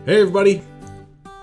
Hey everybody,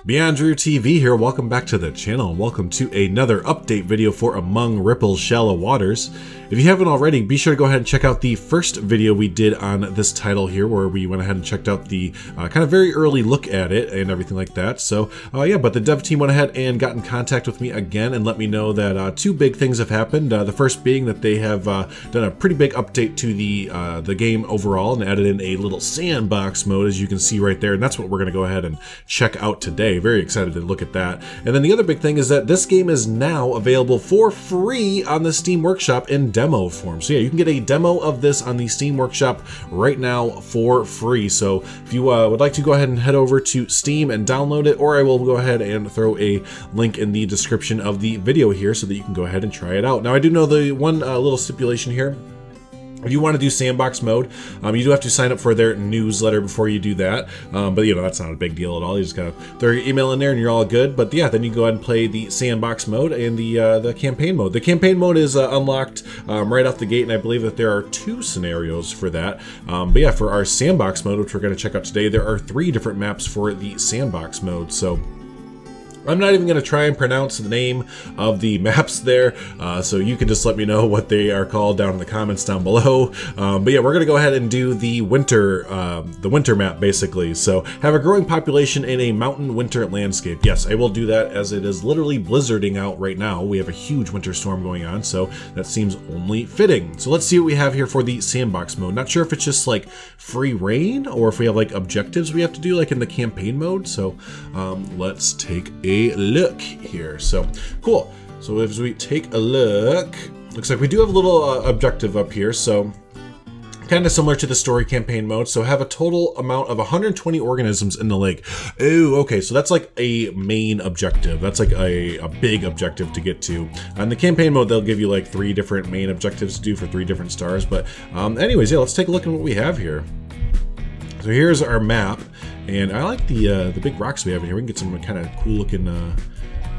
BeyondDrewTV here. Welcome back to the channel and welcome to another update video for Among Ripple's Shallow Waters. If you haven't already, be sure to go ahead and check out the first video we did on this title here, where we went ahead and checked out the kind of very early look at it and everything like that. So yeah, but the dev team went ahead and got in contact with me again and let me know that two big things have happened. The first being that they have done a pretty big update to the game overall and added in a little sandbox mode, as you can see right there, and that's what we're going to go ahead and check out today. Very excited to look at that. And then the other big thing is that this game is now available for free on the Steam Workshop in demo form. So yeah, you can get a demo of this on the Steam Workshop right now for free. So if you would like to go ahead and head over to Steam and download it, or I will go ahead and throw a link in the description of the video here so that you can go ahead and try it out. Now I do know the one little stipulation here. If you want to do sandbox mode, you do have to sign up for their newsletter before you do that. But you know, that's not a big deal at all. You just gotta throw your email in there and you're all good. But yeah, then you go ahead and play the sandbox mode and the campaign mode. The campaign mode is unlocked right off the gate, and I believe that there are 2 scenarios for that. But yeah, for our sandbox mode, which we're going to check out today, there are 3 different maps for the sandbox mode. So I'm not even going to try and pronounce the name of the maps there, so you can just let me know what they are called down in the comments down below. But yeah, we're going to go ahead and do the winter map, basically. So, have a growing population in a mountain winter landscape. Yes, I will do that, as it is literally blizzarding out right now. We have a huge winter storm going on, so that seems only fitting. So let's see what we have here for the sandbox mode. Not sure if it's just like free reign, or if we have like objectives we have to do like in the campaign mode. So let's take a look here. So cool. So as we take a look, looks like we do have a little objective up here. So kind of similar to the story campaign mode. So have a total amount of 120 organisms in the lake. Oh, okay. So that's like a main objective. That's like a big objective to get to. On the campaign mode, they'll give you like 3 different main objectives to do for 3 different stars. But anyways, yeah, let's take a look at what we have here. So here's our map, and I like the big rocks we have in here. We can get some kind of cool looking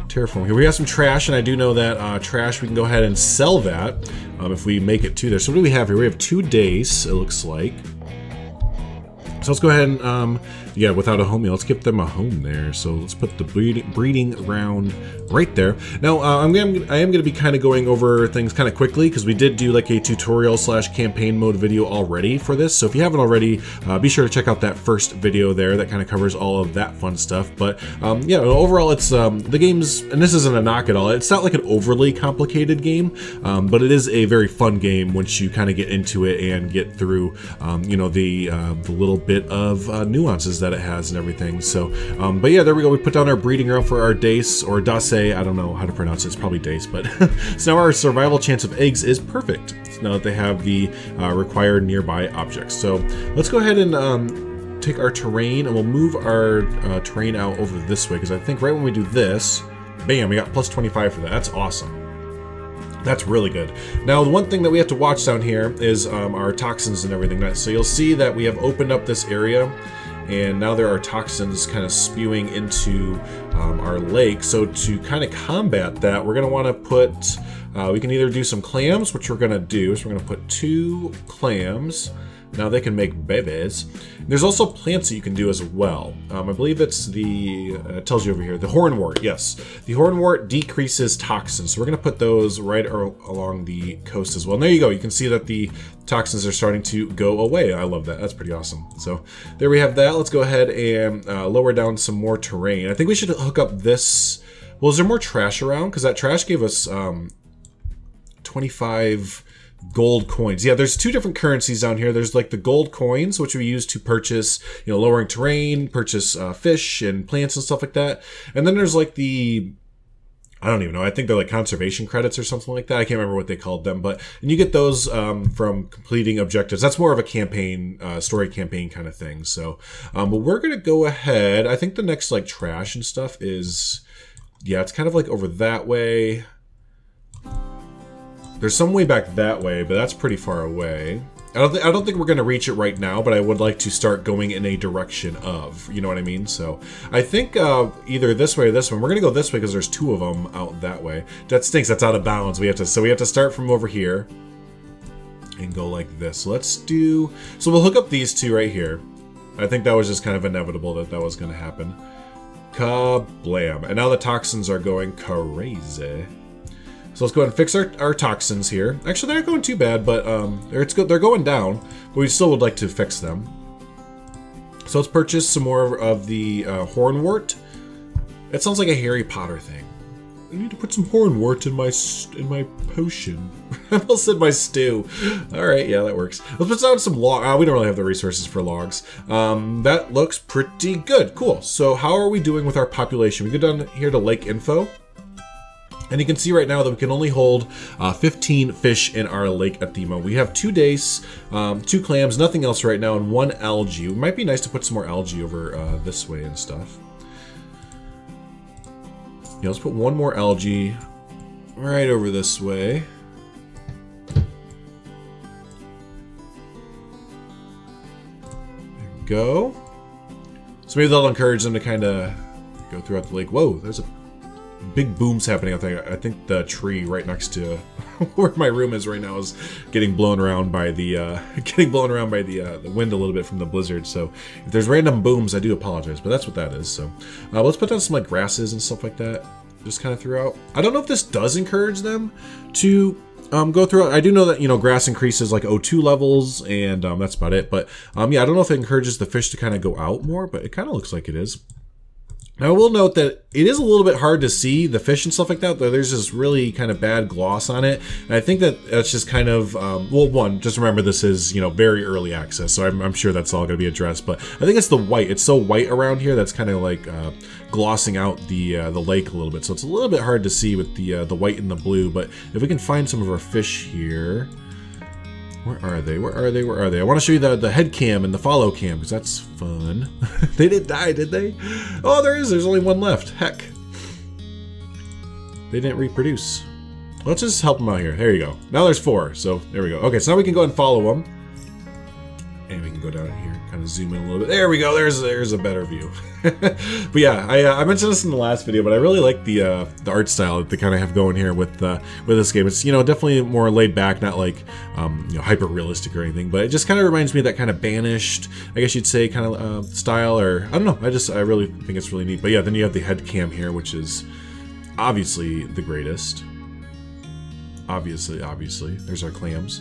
terraform here. We have some trash, and I do know that trash, we can go ahead and sell that if we make it to there. So what do we have here? We have 2 days, it looks like. So let's go ahead and, yeah, without a home, let's give them a home there. So let's put the breeding ground right there. Now, I am going to be kind of going over things kind of quickly, because we did do like a tutorial / campaign mode video already for this. So if you haven't already, be sure to check out that first video there that kind of covers all of that fun stuff. But yeah, overall, it's the game's, and this isn't a knock at all, it's not like an overly complicated game, but it is a very fun game once you kind of get into it and get through, you know, the little bit of nuances that it has and everything. So but yeah, there we go. We put down our breeding ground for our dace, or dace, I don't know how to pronounce it, it's probably dace, but so now our survival chance of eggs is perfect. So now that they have the required nearby objects. So let's go ahead and take our terrain, and we'll move our terrain out over this way, because I think right when we do this, bam, we got plus 25 for that. That's awesome. That's really good. Now, the one thing that we have to watch down here is our toxins and everything. So you'll see that we have opened up this area, and now there are toxins kind of spewing into our lake. So to kind of combat that, we're going to want to put, we can either do some clams, which we're going to do. So we're going to put 2 clams. Now they can make babies. There's also plants that you can do as well. I believe it's the, it tells you over here, the hornwort, yes. The hornwort decreases toxins. So we're gonna put those right along the coast as well. And there you go, you can see that the toxins are starting to go away. I love that, that's pretty awesome. So there we have that. Let's go ahead and lower down some more terrain. I think we should hook up this, well, is there more trash around? Because that trash gave us 25 gold coins. Yeah, there's 2 different currencies down here. There's like the gold coins, which we use to purchase, you know, lowering terrain, purchase fish and plants and stuff like that. And then there's like the, I don't even know, I think they're like conservation credits or something like that. I can't remember what they called them, but, and you get those from completing objectives. That's more of a campaign, story campaign kind of thing. So, but we're going to go ahead. I think the next like trash and stuff is, yeah, it's kind of like over that way. There's some way back that way, but that's pretty far away. I don't think we're going to reach it right now, but I would like to start going in a direction of, you know what I mean? So I think either this way or this one. We're going to go this way because there's 2 of them out that way. That stinks. That's out of bounds. So we have to start from over here and go like this. So let's do, so we'll hook up these 2 right here. I think that was just kind of inevitable that that was going to happen. Kablam. And now the toxins are going crazy. So let's go ahead and fix our toxins here. Actually, they're not going too bad, but they're going down. But we still would like to fix them. So let's purchase some more of the hornwort. It sounds like a Harry Potter thing. I need to put some hornwort in my potion. I almost said my stew. All right, yeah, that works. Let's put down some log. We don't really have the resources for logs. That looks pretty good. Cool. So how are we doing with our population? We go down here to lake info. And you can see right now that we can only hold 15 fish in our lake at the moment. We have 2 dace, 2 clams, nothing else right now, and 1 algae. It might be nice to put some more algae over this way and stuff. Yeah, let's put 1 more algae right over this way. There we go. So maybe that'll encourage them to kind of go throughout the lake. Whoa, there's a big booms happening out there. I think the tree right next to where my room is right now is getting blown around by the wind a little bit from the blizzard. So if there's random booms, I do apologize, but that's what that is. So let's put down some like grasses and stuff like that, just kind of throughout. I don't know if this does encourage them to go through. I do know that, you know, grass increases like O2 levels, and that's about it. But yeah, I don't know if it encourages the fish to kind of go out more, but it kind of looks like it is. Now, I will note that it is a little bit hard to see the fish and stuff like that, though there's this really kind of bad gloss on it. And I think that that's just kind of, well, one, just remember this is, you know, very early access, so I'm sure that's all going to be addressed. But I think it's the white. It's so white around here that's kind of like glossing out the lake a little bit. So it's a little bit hard to see with the white and the blue. But if we can find some of our fish here. Where are they? Where are they? Where are they? I want to show you the head cam and the follow cam because that's fun. They didn't die, did they? Oh, there is. There's only 1 left. Heck. They didn't reproduce. Let's just help them out here. There you go. Now there's 4. So there we go. Okay, so now we can go ahead and follow them. And we can go down here, kind of zoom in a little bit. There we go. There's a better view. But yeah, I mentioned this in the last video, but I really like the art style that they kind of have going here with this game. It's, you know, definitely more laid back, not like you know, hyper realistic or anything. But it just kind of reminds me of that kind of banished, I guess you'd say, kind of style, or I don't know. I really think it's really neat. But yeah, then you have the head cam here, which is obviously the greatest. Obviously, there's our clams.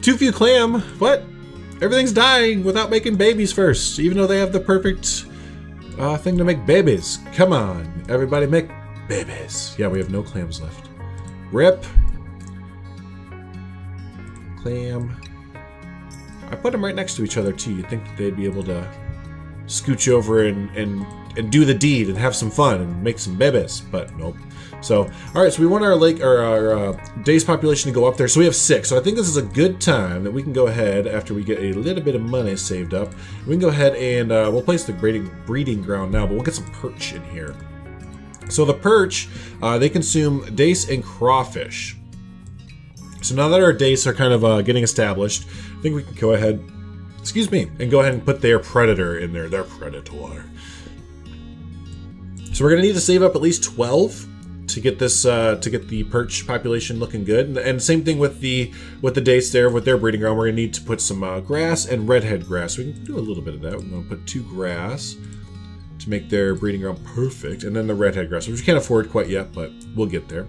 Too few clam. What? Everything's dying without making babies first, even though they have the perfect thing to make babies. Come on, everybody make babies. Yeah, we have no clams left. Rip. Clam. I put them right next to each other too. You'd think that they'd be able to scooch over and do the deed and have some fun and make some babies, but nope. So, all right, so we want our lake, or our days population to go up there. So we have 6. So I think this is a good time that we can go ahead, after we get a little bit of money saved up, we can go ahead and we'll place the breeding ground now, but we'll get some perch in here. So the perch, they consume dace and crawfish. So now that our dace are kind of getting established, I think we can go ahead, excuse me, and go ahead and put their predator in there, their predator. So we're gonna need to save up at least 12 to get this to get the perch population looking good, and same thing with the dace there with their breeding ground. We're gonna need to put some grass and redhead grass. We can do a little bit of that. We're gonna put 2 grass to make their breeding ground perfect, and then the redhead grass, which we can't afford quite yet, but we'll get there.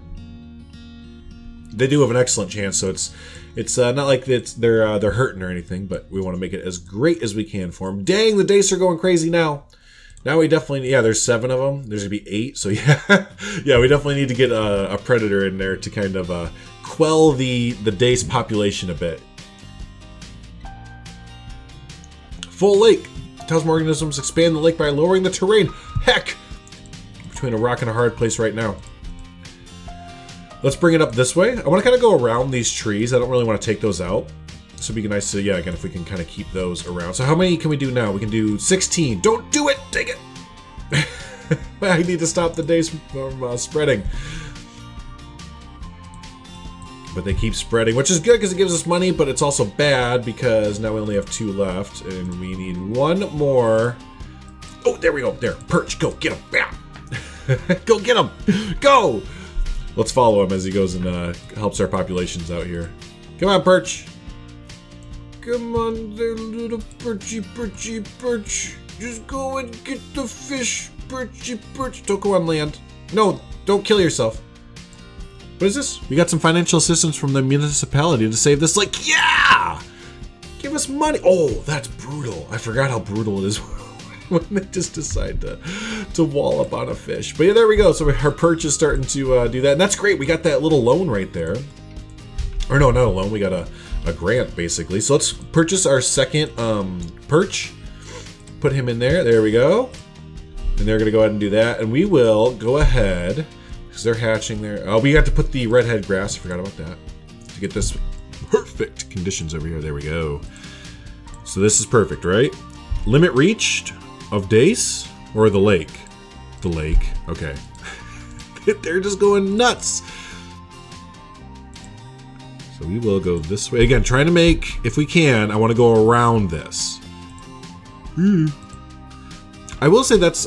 They do have an excellent chance, so it's not like they're hurting or anything, but we want to make it as great as we can for them. Dang, the dace are going crazy now. Now we definitely, yeah, there's 7 of them. There's gonna be 8, so yeah, yeah, we definitely need to get a predator in there to kind of quell the dace population a bit. Full lake. Tasman organisms expand the lake by lowering the terrain. Heck, between a rock and a hard place right now. Let's bring it up this way. I want to kind of go around these trees. I don't really want to take those out. So it'd be nice to, yeah, again, if we can kind of keep those around. So how many can we do now? We can do 16. Don't do it! Take it! I need to stop the dace from spreading. But they keep spreading, which is good because it gives us money, but it's also bad because now we only have 2 left, and we need 1 more. Oh, there we go. There. Perch. Go. Get him. Bam. Go get him. Go! Let's follow him as he goes and helps our populations out here. Come on, Perch. Come on there, little perchy, perchy, perch. Just go and get the fish, perchy, perch. Don't go on land. No, don't kill yourself. What is this? We got some financial assistance from the municipality to save this lake. Yeah! Give us money. Oh, that's brutal. I forgot how brutal it is when they just decide to wall up on a fish. But yeah, there we go. So our perch is starting to do that. And that's great. We got that little loan right there. Or no, not a loan. We got a grant, basically. So let's purchase our second perch. Put him in there. There we go. And they're going to go ahead and do that. And we will go ahead, because they're hatching there. Oh, we got to put the redhead grass. I forgot about that. To get this perfect conditions over here. There we go. So this is perfect, right? Limit reached of days or the lake? The lake. Okay. They're just going nuts. So we will go this way. Again, trying to make, if we can, I want to go around this. I will say that's,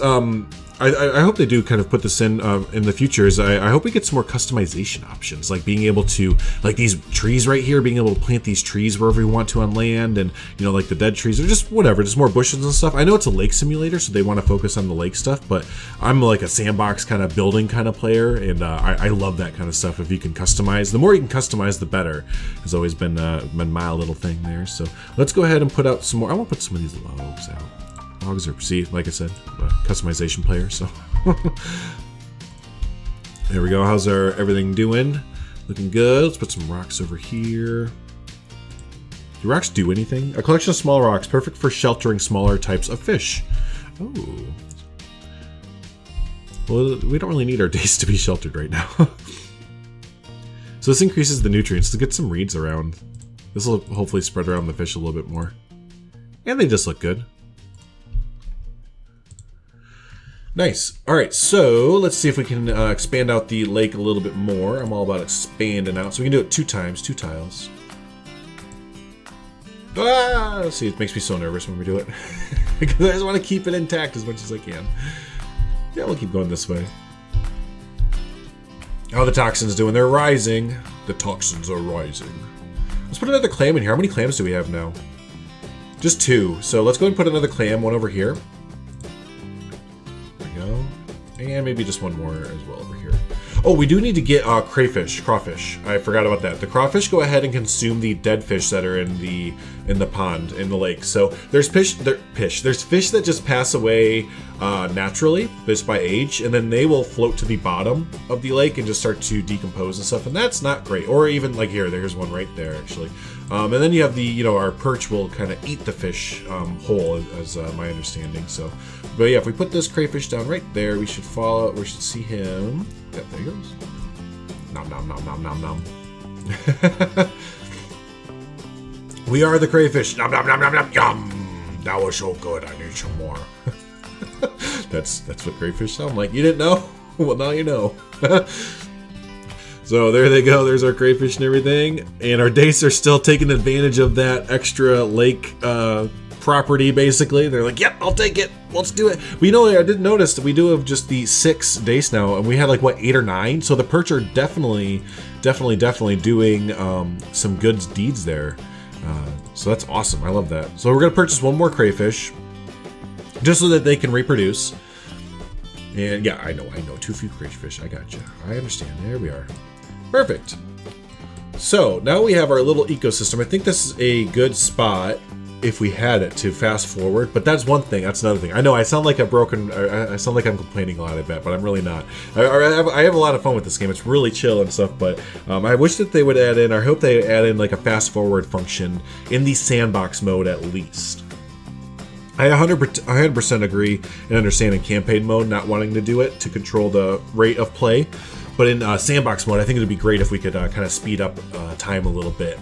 I hope they do kind of put this in the future. Is I hope we get some more customization options, like being able to, like these trees right here, being able to plant these trees wherever we want to on land, and you know, like the dead trees or just whatever, just more bushes and stuff. I know it's a lake simulator, so they want to focus on the lake stuff, but I'm like a sandbox kind of building kind of player, and I love that kind of stuff. If you can customize, the more you can customize, the better. Has always been my little thing there. So let's go ahead and put out some more. I want to put some of these logs out. Logs are, see, like I said, a customization player, so. There we go. How's our everything doing? Looking good. Let's put some rocks over here. Do rocks do anything? A collection of small rocks, perfect for sheltering smaller types of fish. Oh. Well, we don't really need our days to be sheltered right now. So this increases the nutrients. To get some reeds around. This will hopefully spread around the fish a little bit more. And they just look good. Nice. All right, so let's see if we can expand out the lake a little bit more. I'm all about expanding out. So we can do it 2 times, 2 tiles. Ah, let's see, it makes me so nervous when we do it. Because I just want to keep it intact as much as I can. Yeah, we'll keep going this way. How are the toxins doing? They're rising. The toxins are rising. Let's put another clam in here. How many clams do we have now? Just 2. So let's go ahead and put another clam, one over here. And maybe just one more as well over here. Oh, we do need to get crawfish. I forgot about that. The crawfish go ahead and consume the dead fish that are in the pond, in the lake. So there's fish that just pass away naturally, just by age, and then they will float to the bottom of the lake and just start to decompose and stuff, and that's not great. Or even like here, there's one right there actually. And then you have the, you know, our perch will kind of eat the fish whole, as my understanding. So, but yeah, if we put this crayfish down right there, we should follow. We should see him. Yep, there he goes. Nom nom nom nom nom nom. We are the crayfish. Nom nom nom nom nom. Yum. That was so good. I need some more. That's what crayfish sound like. You didn't know? Well, now you know. So there they go. There's our crayfish and everything. And our dace are still taking advantage of that extra lake property, basically. They're like, yep, I'll take it. Let's do it. But you know, I did notice that we do have just the 6 dace now, and we had like, what, 8 or 9? So the perch are definitely doing some good deeds there. So that's awesome. I love that. So we're going to purchase one more crayfish, just so that they can reproduce. And yeah, I know. Too few crayfish. I got you. I understand. There we are. Perfect. So now we have our little ecosystem. I think this is a good spot if we had it to fast forward, but that's one thing. That's another thing. I know I sound like a broken. I sound like I'm complaining a lot, I bet, but I'm really not. I have a lot of fun with this game. It's really chill and stuff, but I wish that they would add in. I hope they add in like a fast forward function in the sandbox mode at least. I 100% agree and understand in campaign mode not wanting to do it to control the rate of play, but in sandbox mode, I think it would be great if we could kind of speed up time a little bit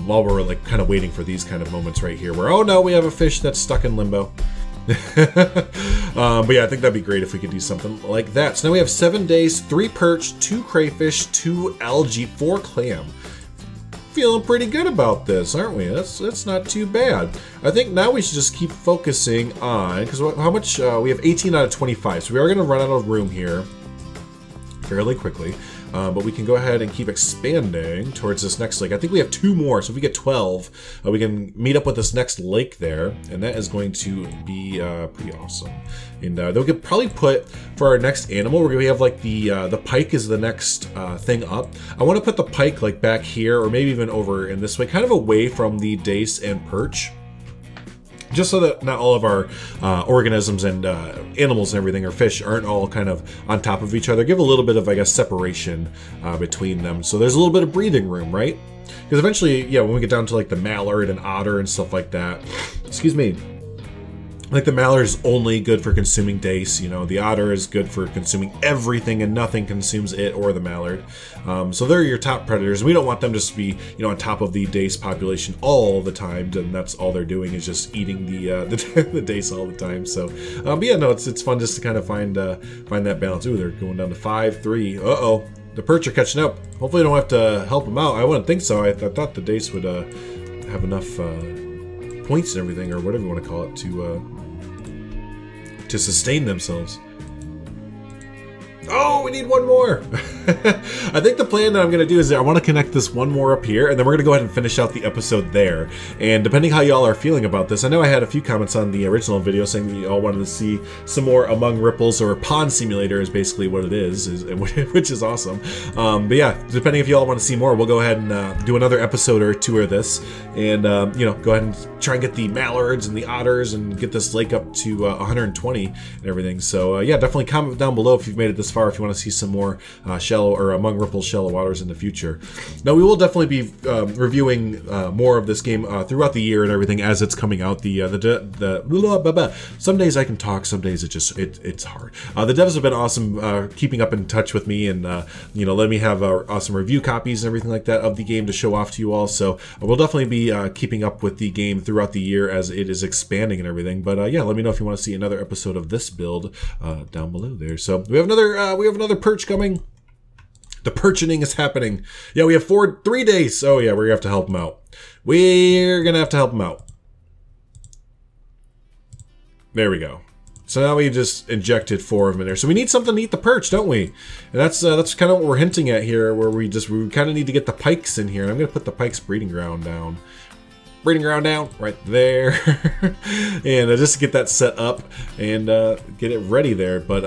while we're like kind of waiting for these kind of moments right here where, oh no, we have a fish that's stuck in limbo. But yeah, I think that'd be great if we could do something like that. So now we have 7 days, 3 perch, 2 crayfish, 2 algae, 4 clam. Feeling pretty good about this, aren't we? That's not too bad. I think now we should just keep focusing on, because how much, we have 18 out of 25, so we are going to run out of room here fairly quickly. but we can go ahead and keep expanding towards this next lake. I think we have 2 more, so if we get 12, we can meet up with this next lake there, and that is going to be pretty awesome. And then we could probably put, for our next animal, we're going to have like the pike is the next thing up. I want to put the pike like back here, or maybe even over in this way, kind of away from the dace and perch. Just so that not all of our organisms and animals and everything, or fish, aren't all kind of on top of each other. Give a little bit of, I guess, separation between them. So there's a little bit of breathing room, right? Because eventually, yeah, when we get down to like the mallard and otter and stuff like that, excuse me, like the mallard is only good for consuming dace, you know, the otter is good for consuming everything and nothing consumes it or the mallard. So they're your top predators. We don't want them just to be, you know, on top of the dace population all the time, and that's all they're doing is just eating the dace all the time. So, but yeah, no, it's fun just to kind of find that balance. Ooh, they're going down to 5-3. Uh-oh, the perch are catching up. Hopefully I don't have to help them out. I wouldn't think so. I thought the dace would have enough points and everything, or whatever you want to call it, to sustain themselves. Oh, we need one more. I think the plan that I'm going to do is that I want to connect this one more up here, and then we're going to go ahead and finish out the episode there. And depending how y'all are feeling about this, I know I had a few comments on the original video saying that y'all wanted to see some more Among Ripples, or Pond Simulator is basically what it is which is awesome. But yeah, depending if y'all want to see more, we'll go ahead and do another episode or 2 of this, and you know, go ahead and try and get the mallards and the otters and get this lake up to 120 and everything. So yeah, definitely comment down below if you've made it this far, if you want to see some more shallow or Among Ripples shallow waters in the future. Now we will definitely be reviewing more of this game throughout the year and everything as it's coming out. Some days I can talk, some days it's hard. The devs have been awesome keeping up in touch with me and you know, letting me have awesome review copies and everything like that of the game to show off to you all. So we'll definitely be keeping up with the game throughout the year as it is expanding and everything. But yeah, let me know if you want to see another episode of this build down below there. So we have another perch coming. The perching is happening. Yeah, we have 3 days. Oh yeah, we're gonna have to help them out. We're gonna have to help them out. There we go. So now we just injected 4 of them in there. So we need something to eat the perch, don't we? And that's kind of what we're hinting at here, where we kind of need to get the pikes in here. And I'm gonna put the pikes breeding ground down. Breeding ground down right there. And just to get that set up and get it ready there. But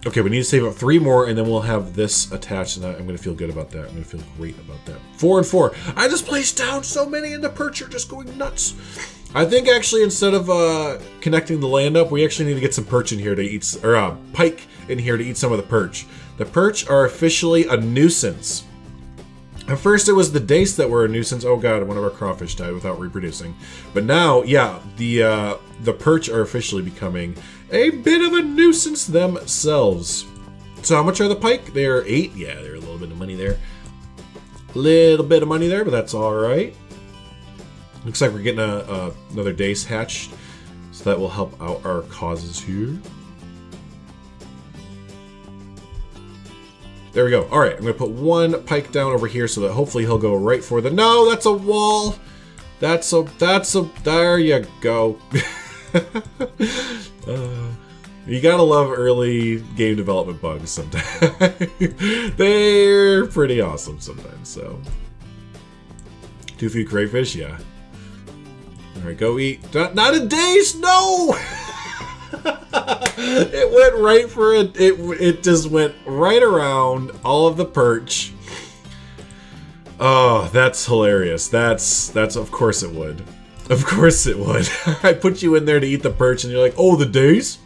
okay, we need to save up 3 more, and then we'll have this attached, and I'm going to feel good about that. I'm going to feel great about that. 4 and 4. I just placed down so many, and the perch are just going nuts. I think actually instead of connecting the land up, we actually need to get some perch in here to eat, or pike in here to eat some of the perch. The perch are officially a nuisance. At first it was the dace that were a nuisance. Oh god, one of our crawfish died without reproducing. But now, yeah, the perch are officially becoming a bit of a nuisance themselves. So how much are the pike? They're 8. Yeah, they're a little bit of money there. Little bit of money there, but that's all right. Looks like we're getting another dace hatched, so that will help out our causes here. There we go. All right, I'm gonna put 1 pike down over here so that hopefully he'll go right for the. No, that's a wall. That's a. There you go. You gotta love early game development bugs sometimes. They're pretty awesome sometimes. So, too few crayfish, yeah. All right, go eat. Not a dace, no. It went right for it. It just went right around all of the perch. Oh, that's hilarious. That's of course it would. Of course it would. I put you in there to eat the perch, and you're like, oh, the dace.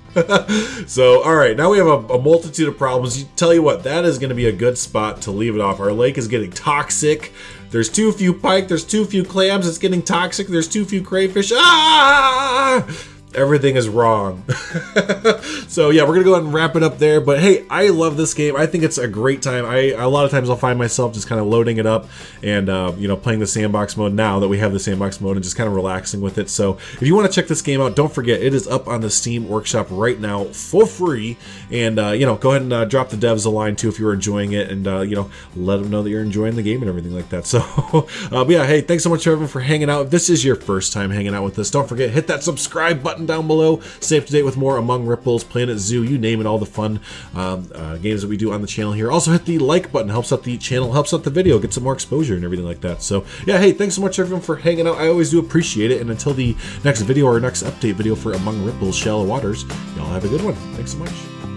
So, all right, now we have a multitude of problems. Tell you what, that is going to be a good spot to leave it off. Our lake is getting toxic. There's too few pike. There's too few clams. It's getting toxic. There's too few crayfish. Ah! Everything is wrong. So yeah, we're gonna go ahead and wrap it up there. But hey, I love this game. I think it's a great time. A lot of times I'll find myself just kind of loading it up and you know, playing the sandbox mode now that we have the sandbox mode, and just kind of relaxing with it. So if you want to check this game out, don't forget it is up on the Steam Workshop right now for free. And you know, go ahead and drop the devs a line too if you're enjoying it, and you know, let them know that you're enjoying the game and everything like that. So but yeah, hey, thanks so much everyone for hanging out. If this is your first time hanging out with us, don't forget, hit that subscribe button button down below. Stay up to date with more Among Ripples, Planet Zoo, you name it, all the fun games that we do on the channel here. Also hit the like button, helps out the channel, helps out the video, get some more exposure and everything like that. So yeah, hey, thanks so much everyone for hanging out. I always do appreciate it. And until the next video or next update video for Among Ripples Shallow Waters, y'all have a good one. Thanks so much.